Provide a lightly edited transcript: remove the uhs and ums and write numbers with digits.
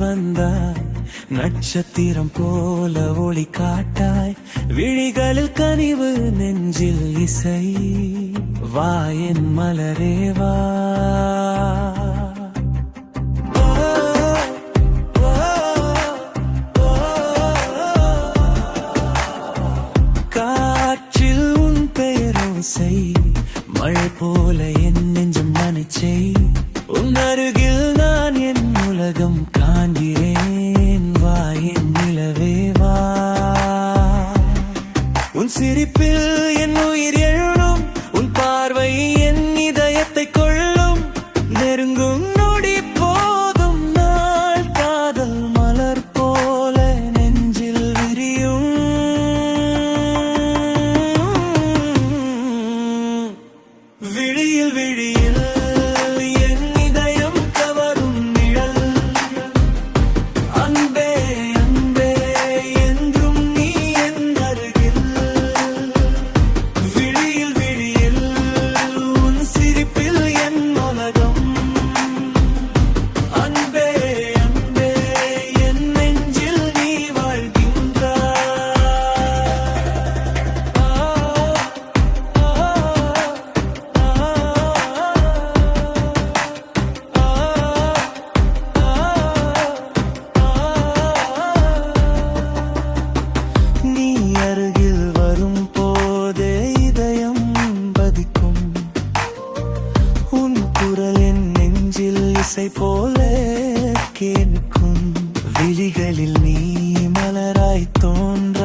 வந்தாய், நட்சத்திரம் போல ஒளி காட்டாய். விழிகளில் கனிவு, நெஞ்சில் இசை. வா என் மலரே வா. காற்றில் உன் பெயரோசை, மழை போல என் நெஞ்சம் நனைச்சை. உன் அருகில் நான் என் உலகம் காண்கிறேன். வா என் நிலவே வா. உன் சிரிப்பில் என் உயிர் எழும், உன் பார்வை என் இதயத்தை கொள்ளும். நெருங்கும் நொடி போதும் நாள் காதல் மலர் போல நெஞ்சில் விரியும். விழியில் விழியில் என் இதயம் கவரும் நிழல். அன்பே அன்பே என்றும் நீ என் அருகில். விழியில் விழியில் உன் சிரிப்பில் என் உலகம். அன்பே அன்பே என் நெஞ்சில் நீ வாழ்கின்றாய். நீ அருகில் வரும் போதே இதயம் பதிக்கும். உன் குரல் என் நெஞ்சில் இசை போல கேட்கும். விழிகளில் நீ மலராய் தோன்ற